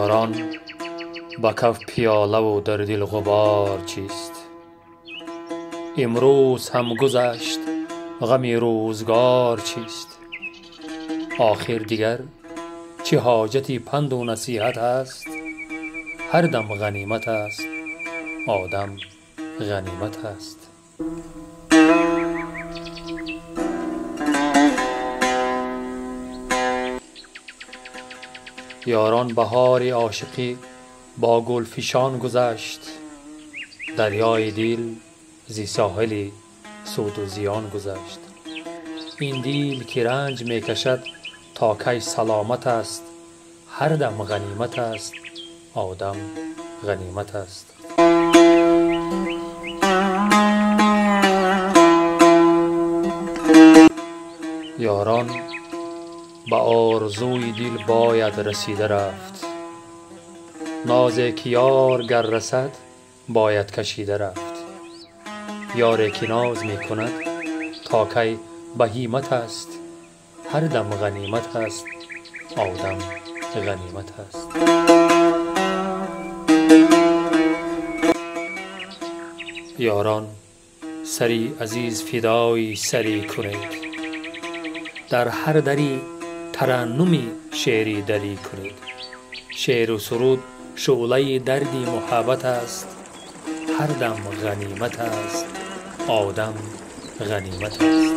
یاران با کف پیاله و در دل غبار چیست؟ امروز هم گذشت غم روزگار چیست؟ آخر دیگر چه حاجتی پند و نصیحت است؟ هر دم غنیمت است، آدم غنیمت است. یاران بهار عاشقی با گلفشان گذشت، دریای دل زی ساحل سود و زیان گذشت. این دل که رنج می کشد تا کی سلامت است، هر دم غنیمت است، آدم غنیمت است. یاران به آرزوی دل باید رسیده رفت، نازی که یار گر رسد باید کشیده رفت. یاری که ناز می کند تا کی بهیمت است، هر دم غنیمت است، آدم غنیمت است. یاران سری عزیز فدای سری کنید، در هر دری ترنمی شعری دری کنید. شعر و سرود شعله دردی محبت است، هر دم غنیمت است، آدم غنیمت است.